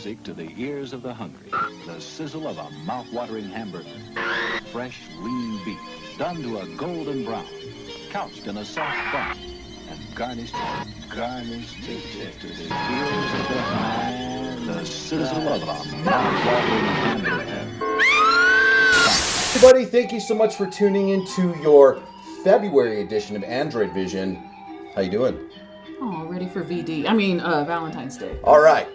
music to the ears of the hungry. The sizzle of a mouth-watering hamburger. Fresh, lean beef, done to a golden brown. Couched in a soft bun. And garnished to the ears of the hungry. The sizzle of a mouth-watering hamburger. Everybody, thank you so much for tuning into your February edition of Androidvision. How you doing? Oh, ready for Valentine's Day. All right.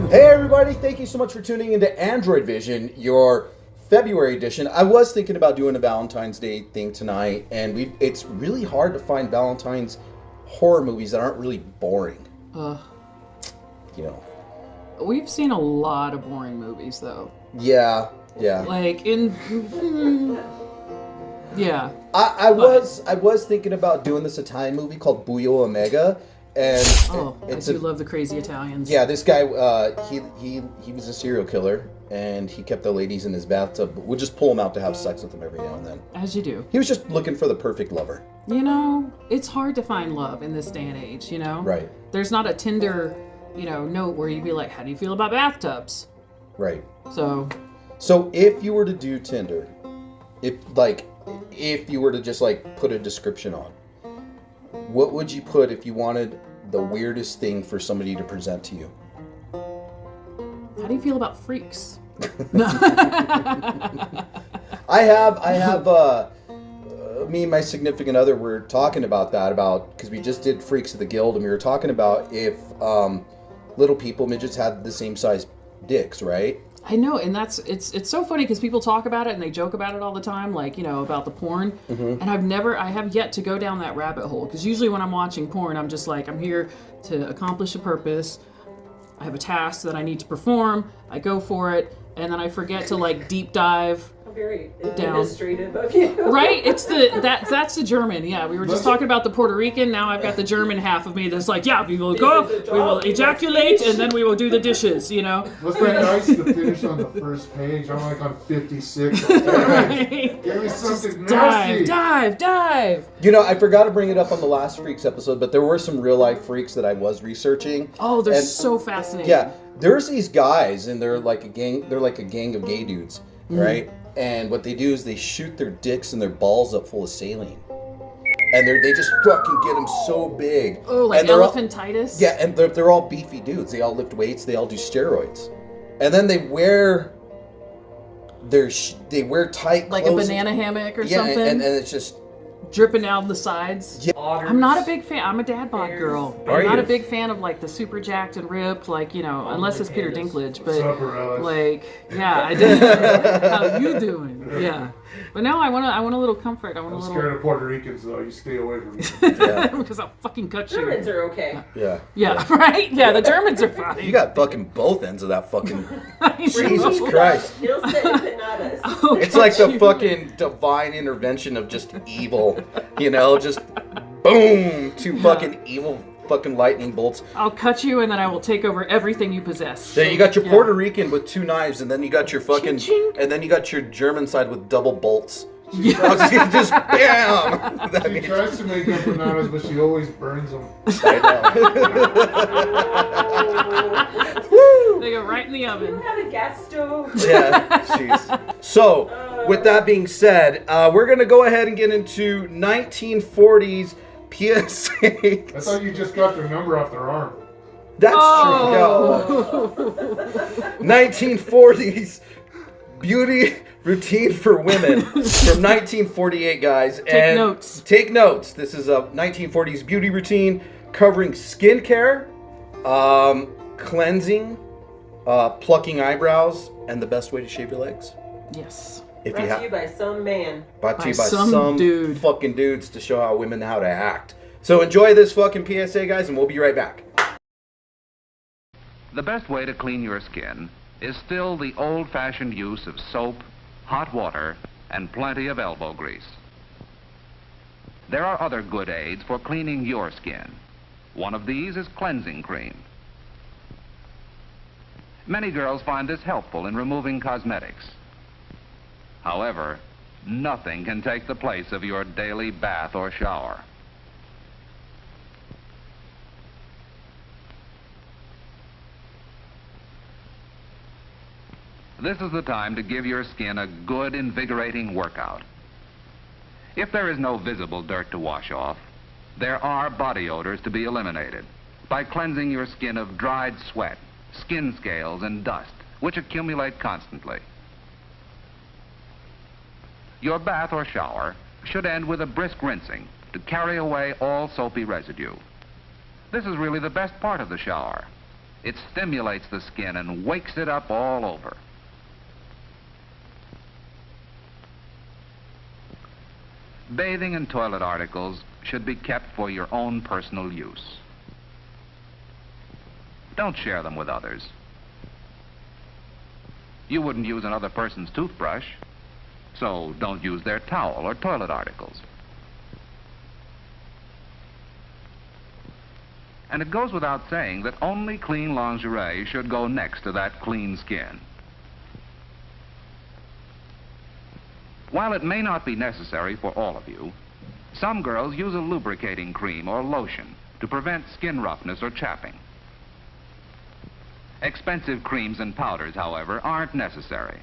Hey everybody, thank you so much for tuning into Androidvision, your February edition. I was thinking about doing a Valentine's Day thing tonight, and it's really hard to find Valentine's horror movies that aren't really boring. You know. We've seen a lot of boring movies, though. Yeah. Yeah. I was thinking about doing this Italian movie called Buio Omega. And I do love the crazy Italians. Yeah, this guy, he was a serial killer, and he kept the ladies in his bathtub. We'll just pull him out to have sex with them every now and then. As you do. He was just looking for the perfect lover. You know, it's hard to find love in this day and age, you know? Right. There's not a Tinder, note where you'd be like, how do you feel about bathtubs? Right. So if you were to do Tinder, if you were to just put a description on, what would you put if you wanted the weirdest thing for somebody to present to you? How do you feel about freaks? I have me and my significant other were talking about because we just did Freaks of the Guild, and we were talking about if little people, midgets, had the same size dicks, right? I know, and it's so funny because people talk about it and they joke about it all the time, about the porn. Mm-hmm. And I have yet to go down that rabbit hole, because usually when I'm watching porn, I'm just like, I'm here to accomplish a purpose. I have a task that I need to perform. I go for it, and then I forget to deep dive. Very administrative of you. Right? It's that's the German. Yeah, we were just talking about the Puerto Rican. Now I've got the German half of me that's like, yeah, we will go, we will ejaculate, and then we will do the dishes, Must be nice to finish on the first page. I'm on 56. Right. Give me something nasty. Dive. I forgot to bring it up on the last Freaks episode, but there were some real life freaks that I was researching. Oh, they're so fascinating. Yeah, there's these guys, and they're like a gang. They're like a gang of gay dudes, right? And what they do is they shoot their dicks and their balls up full of saline. And they just fucking get them so big. Oh, like elephantitis? Yeah, and they're all beefy dudes. They all lift weights. They all do steroids. And then they wear tight clothes. Like a banana hammock or something? And it's just dripping out the sides. Yeah. I'm not a big fan. I'm a dad bod girl. Are I'm not you? a big fan of the super jacked and ripped, unless it's Peter Dinklage. But I did. How you doing? Yeah. But no, I want a little comfort. I'm scared of Puerto Ricans though. You stay away from me. Yeah. Because I'll fucking cut you. Germans are okay. Yeah. Right? Yeah, the Germans are fine. You got fucking both ends of that fucking Jesus He'll Christ. He'll say empanadas. It's like the fucking divine intervention of just evil, just boom, two fucking evil fucking lightning bolts. I'll cut you, and then I will take over everything you possess. Then you got your Puerto Rican with two knives, and then you got your fucking, Ching, ching. And then you got your German side with double bolts. Yeah. Just bam. She tries to make empanadas, but she always burns them. I know. They go right in the oven. You have a gas stove. Yeah, jeez. So, with that being said, we're going to go ahead and get into 1940s PSA. I thought you just got their number off their arm. That's true. 1940s beauty routine for women from 1948, guys. Take notes. Take notes. This is a 1940s beauty routine covering skincare, cleansing, plucking eyebrows, and the best way to shave your legs. Yes. Brought to you by some man. Brought to you By by some some dude. fucking dudes to show how women how to act. So enjoy this fucking PSA, guys, and we'll be right back. The best way to clean your skin is still the old-fashioned use of soap, hot water, and plenty of elbow grease. There are other good aids for cleaning your skin. One of these is cleansing cream. Many girls find this helpful in removing cosmetics. However, nothing can take the place of your daily bath or shower. This is the time to give your skin a good, invigorating workout. If there is no visible dirt to wash off, there are body odors to be eliminated by cleansing your skin of dried sweat, skin scales, and dust, which accumulate constantly. Your bath or shower should end with a brisk rinsing to carry away all soapy residue. This is really the best part of the shower. It stimulates the skin and wakes it up all over. Bathing and toilet articles should be kept for your own personal use. Don't share them with others. You wouldn't use another person's toothbrush, so don't use their towel or toilet articles. And it goes without saying that only clean lingerie should go next to that clean skin. While it may not be necessary for all of you, some girls use a lubricating cream or lotion to prevent skin roughness or chapping. Expensive creams and powders, however, aren't necessary.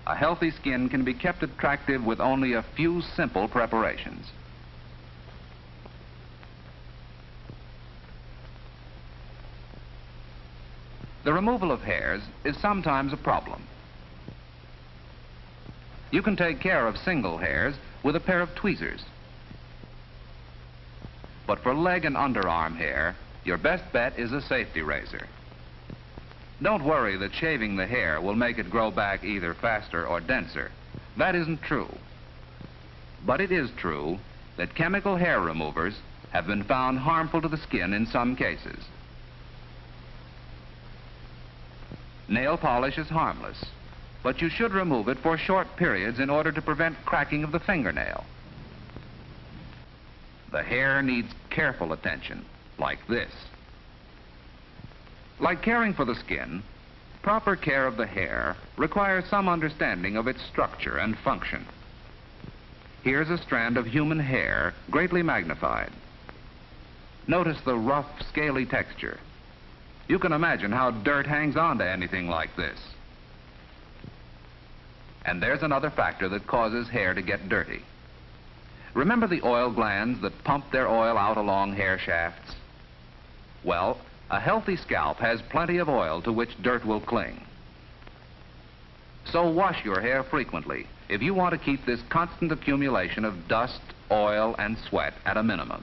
A healthy skin can be kept attractive with only a few simple preparations. The removal of hairs is sometimes a problem. You can take care of single hairs with a pair of tweezers. But for leg and underarm hair, your best bet is a safety razor. Don't worry that shaving the hair will make it grow back either faster or denser. That isn't true. But it is true that chemical hair removers have been found harmful to the skin in some cases. Nail polish is harmless, but you should remove it for short periods in order to prevent cracking of the fingernail. The hair needs careful attention, like this. Like caring for the skin, proper care of the hair requires some understanding of its structure and function. Here's a strand of human hair, greatly magnified. Notice the rough, scaly texture. You can imagine how dirt hangs on to anything like this. And there's another factor that causes hair to get dirty. Remember the oil glands that pump their oil out along hair shafts? Well, a healthy scalp has plenty of oil to which dirt will cling. So wash your hair frequently if you want to keep this constant accumulation of dust, oil, and sweat at a minimum.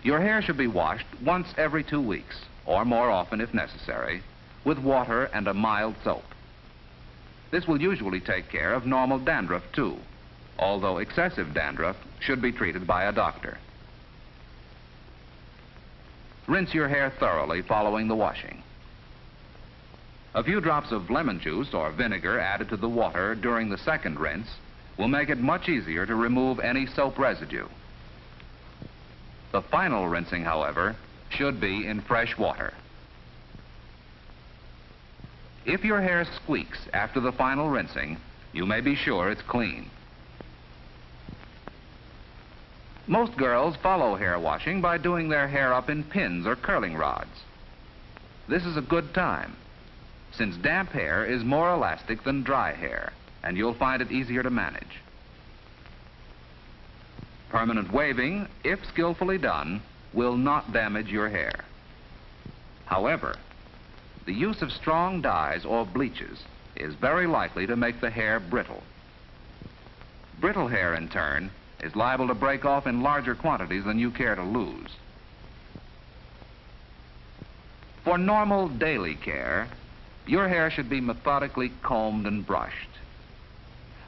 Your hair should be washed once every 2 weeks, or more often if necessary, with water and a mild soap. This will usually take care of normal dandruff too, although excessive dandruff should be treated by a doctor. Rinse your hair thoroughly following the washing. A few drops of lemon juice or vinegar added to the water during the second rinse will make it much easier to remove any soap residue. The final rinsing, however, should be in fresh water. If your hair squeaks after the final rinsing, you may be sure it's clean. Most girls follow hair washing by doing their hair up in pins or curling rods. This is a good time, since damp hair is more elastic than dry hair, and you'll find it easier to manage. Permanent waving, if skillfully done, will not damage your hair. However, the use of strong dyes or bleaches is very likely to make the hair brittle. Brittle hair, in turn, is liable to break off in larger quantities than you care to lose. For normal daily care, your hair should be methodically combed and brushed.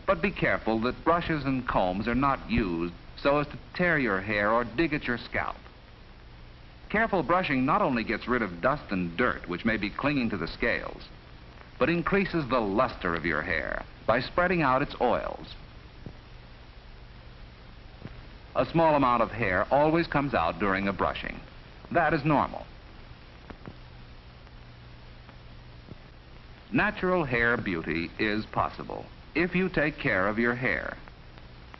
But be careful that brushes and combs are not used so as to tear your hair or dig at your scalp. Careful brushing not only gets rid of dust and dirt which may be clinging to the scales, but increases the luster of your hair by spreading out its oils. A small amount of hair always comes out during a brushing. That is normal. Natural hair beauty is possible if you take care of your hair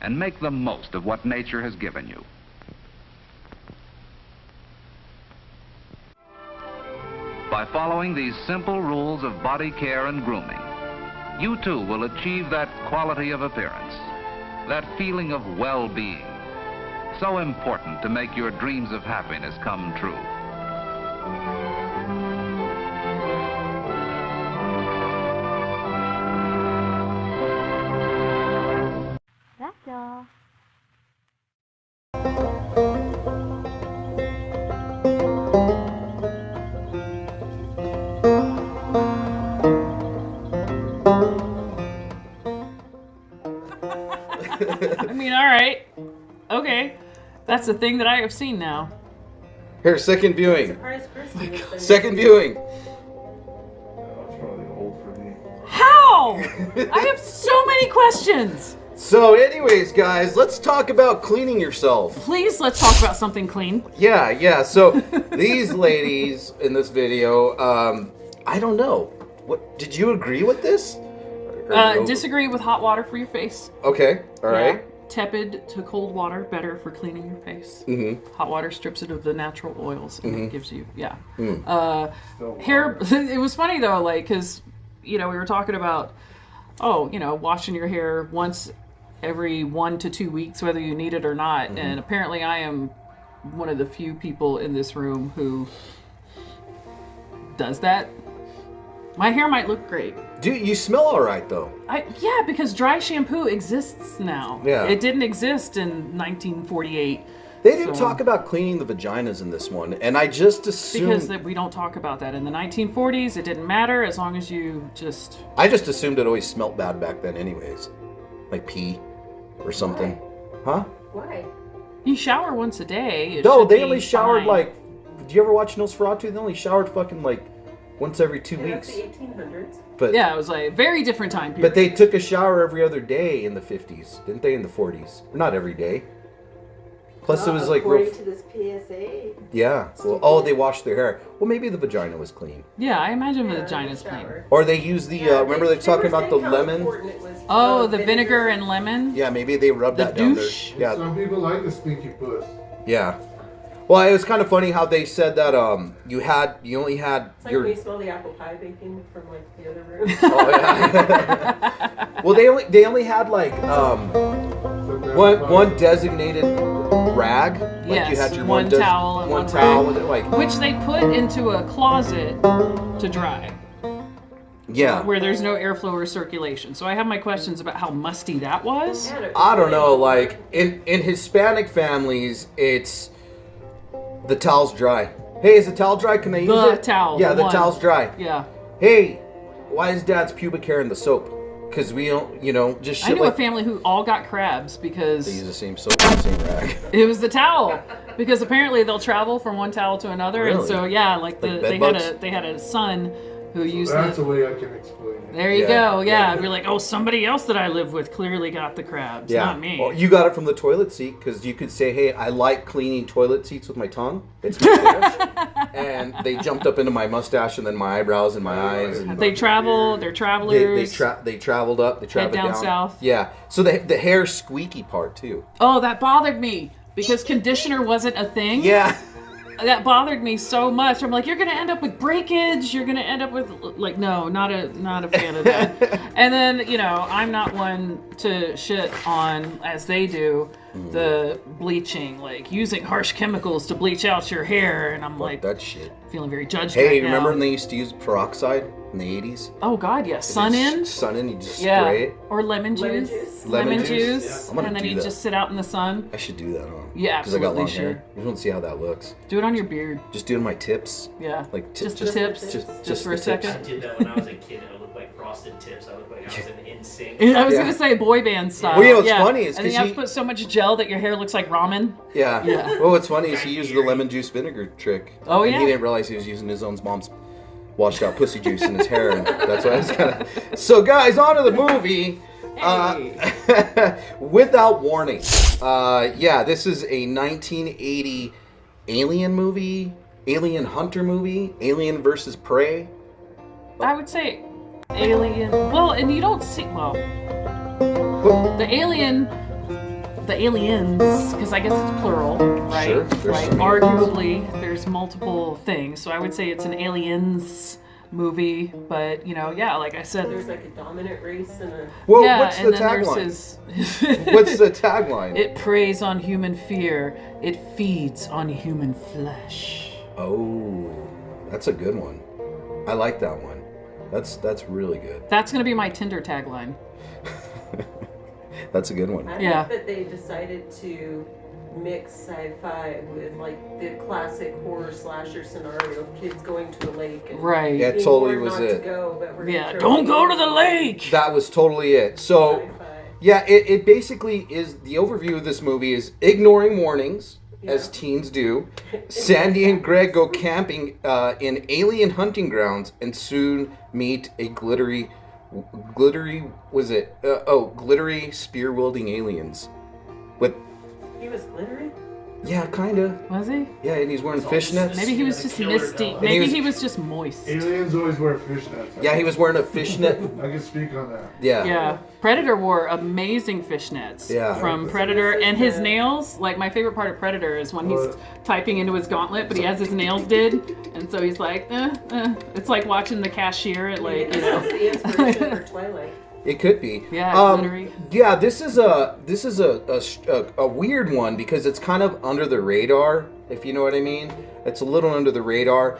and make the most of what nature has given you. By following these simple rules of body care and grooming, you too will achieve that quality of appearance, that feeling of well-being, so important to make your dreams of happiness come true. That's all. I mean, all right. Okay. That's a thing that I have seen now. Here, second viewing. Surprise Christmas. Second viewing. That's probably old for me. How? I have so many questions. So, anyways, guys, let's talk about cleaning yourself. Please, let's talk about something clean. Yeah. So, these ladies in this video, I don't know. What did you agree with this? Or no? Disagree with hot water for your face. Okay. All right. Yeah. Tepid to cold water, better for cleaning your face. Mm-hmm. Hot water strips it of the natural oils and it gives you, Still hair. It was funny though, like, because, we were talking about, washing your hair once every 1 to 2 weeks, whether you need it or not. Mm-hmm. And apparently I am one of the few people in this room who does that. My hair might look great. Dude, you smell all right, though. Yeah, because dry shampoo exists now. Yeah. It didn't exist in 1948. They didn't So- talk about cleaning the vaginas in this one, and I just assumed... Because we don't talk about that. In the 1940s, it didn't matter as long as you just... I just assumed it always smelled bad back then anyways. Like pee or something. Huh? Why? You shower once a day. It No, should they be only showered fine. like... Did you ever watch Nosferatu? They only showered fucking like once every 2 Yeah, that's weeks. the 1800s. But Yeah, it was like a very different time period. But they took a shower every other day in the 50s, didn't they? In the 40s, not every day. Plus, it was like real. According to this PSA. Yeah. Well, they washed their hair. Well, maybe the vagina was clean, Yeah, I imagine the Yeah, vagina's shower. clean. or they used the. Remember they talking were about the saying how lemon? important it was, Oh, the vinegar and lemon? Yeah, maybe they rubbed The that down there. douche? Yeah. Some people like the stinky puss. Yeah. Well, it was kind of funny how they said that you only had It's like your. when you smell the apple pie baking from like the other room. Oh yeah. Well, they only had like one designated rag. Like you Yes, had your one towel and one one towel rag. with it, like Which they put into a closet to dry, yeah. where there's no airflow or circulation. So I have my questions about how musty that was. Man, it I don't was know. really- Like in Hispanic families, it's the towel's dry. Hey, is the towel dry? Can I use The it? towel, Yeah, the the one. towel's dry. Yeah. Hey, why is Dad's pubic hair in the soap? Because we don't, just I shit knew a like family who all got crabs they use because the same soap and the same rag. it was the towel. Because apparently they'll travel from one towel to another, and Really? so yeah, like Like they bed had bugs? they had a son who used That's the. a way I can explain it. There you Yeah, go. Yeah, yeah. we're like, oh, somebody else that I live with clearly got the crabs, Yeah. not me. Well, you got it from the toilet seat because you could say, "Hey, I like cleaning toilet seats with my tongue." It's my fetish. And they jumped up into my mustache and then my eyebrows and my eyes. And They travel. They're they travelers. they traveled up. They traveled down down south. Yeah. So the hair squeaky part too. Oh, that bothered me because conditioner wasn't a thing. Yeah. That bothered me so much. I'm like, you're gonna end up with breakage. You're gonna end up with like, no, not a fan of that. And then I'm not one to shit on, as they do, the bleaching, like using harsh chemicals to bleach out your hair. And I'm like, That shit. feeling very judged Hey, right remember now. when they used to use peroxide in the 80s? Oh God, yes. Sun in. Sun in, you just Yeah. spray it. Or lemon Lemon juice. juice. Lemon juice? juice. I'm gonna And then do you that. just sit out in the sun. I should do that, huh? Yeah, Because I got absolutely long should. hair. I just want to see how that looks. Do it on your beard. Just doing my tips. Yeah. Like just the just tips. just Just for the a tips. second. I did that when I was a kid. I looked like Frosted Tips. I looked like I was in sync. I was Yeah. gonna say boy band style. Well, you know what's yeah. funny is and then 'cause you have he- to put so much gel that your hair looks like ramen. Yeah. Yeah. Well, what's funny is he used the lemon juice vinegar trick. Oh, and yeah? he didn't realize he was using his own mom's washed out pussy juice in his hair, and that's why I was kind of. So, guys, on to the movie. Without Warning. Yeah, this is a 1980 alien movie, alien hunter movie, Alien versus Prey. I would say alien. Well, and you don't see. Well, the aliens, because I guess it's plural, right? Sure, there's right. so many. Arguably, there's multiple things. So I would say it's an aliens movie, but yeah, like I said. There's like a dominant race and a. Well, yeah, what's the and then there's tagline? What's the tagline? It preys on human fear. It feeds on human flesh. Oh, that's a good one. I like that one. That's really good. That's gonna be my Tinder tagline. That's a good one. I Yeah. think that they decided to mix sci-fi with like the classic horror slasher scenario of kids going to the lake and Right. Yeah, being totally warned was not it. To go, but we're Yeah. gonna throw Don't it go in to the lake. That was totally it. So, Sci-fi. yeah, it basically is the overview of this movie is ignoring warnings, as Yeah. teens do. Sandy and Greg go camping in alien hunting grounds and soon meet a glittery spear wielding aliens. With He was glittery. yeah, kinda. Was he? Yeah, and he's wearing fishnets. Maybe he was just Killer misty. dog. Maybe he he was- was just moist. Aliens always wear fishnets. Yeah, he was wearing a fishnet. I can speak on that. Yeah. Yeah. Predator wore amazing fishnets Yeah. from Predator, and his nails. Like my favorite part of Predator is when he's typing into his gauntlet, but he has his nails did, and so he's like, It's like watching the cashier at like, This was the inspiration for Twilight. It could be. Yeah, glittery. Yeah, this is a weird one because it's kind of under the radar, if you know what I mean. It's a little under the radar.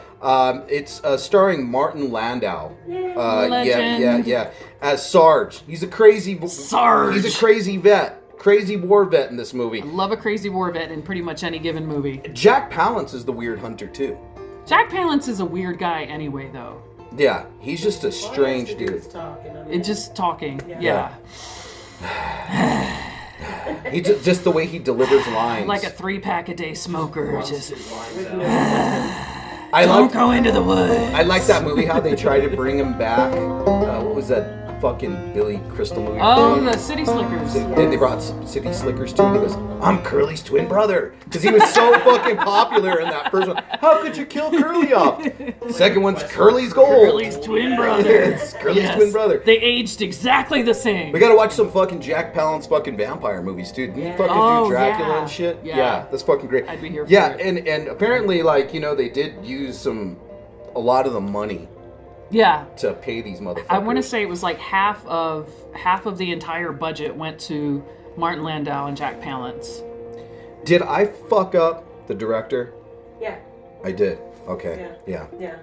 It's starring Martin Landau. Legend. Yeah. As Sarge. He's a crazy Sarge. He's a crazy vet. Crazy war vet in this movie. Love a crazy war vet in pretty much any given movie. Jack Palance is the weird hunter too. Jack Palance is a weird guy anyway, though. Yeah, he's just a All he has strange to do dude. is talk, and I'm It's just talking. Yeah. Yeah. He just the way he delivers lines. Like a 3-pack a day smoker. Just with no I don't like go into the woods. I like that movie how they try to bring him back. What was that fucking Billy Crystal movie? Oh, the City Slickers. Then they brought City Slickers too, and he goes, "I'm Curly's twin brother," because he was so fucking popular in that first one. How could you kill Curly off? Second one's Curly's gold. Curly's twin brother. It's Curly's twin brother. They aged exactly the same. We gotta watch some fucking Jack Palance fucking vampire movies, dude. Didn't he fucking Oh, do Dracula yeah. and shit? Yeah. That's fucking great. I'd be here for yeah, it. and apparently, like, they did use a lot of the money Yeah. to pay these motherfuckers. I want to say it was like half of the entire budget went to Martin Landau and Jack Palance. Did I fuck up the director? Yeah. I did. Okay. Yeah. Yeah.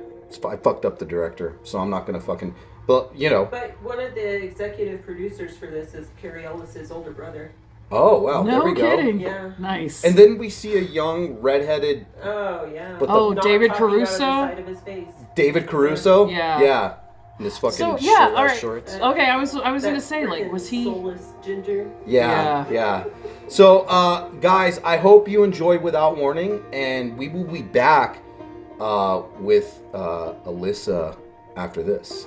I fucked up the director, so I'm not gonna fucking. But But one of the executive producers for this is Carrie Ellis's older brother. Oh wow, there No we go. kidding. Yeah. Nice. And then we see a young redheaded Oh yeah. But the- Oh, Not David talking out of the Caruso? side of his face. David Caruso. Yeah. Yeah. In his fucking So yeah, all right. shorts. Okay, I was gonna That say like, frickin' was he? soulless ginger? Yeah. So, guys, I hope you enjoyed Without Warning, and we will be back with Alyssa after this.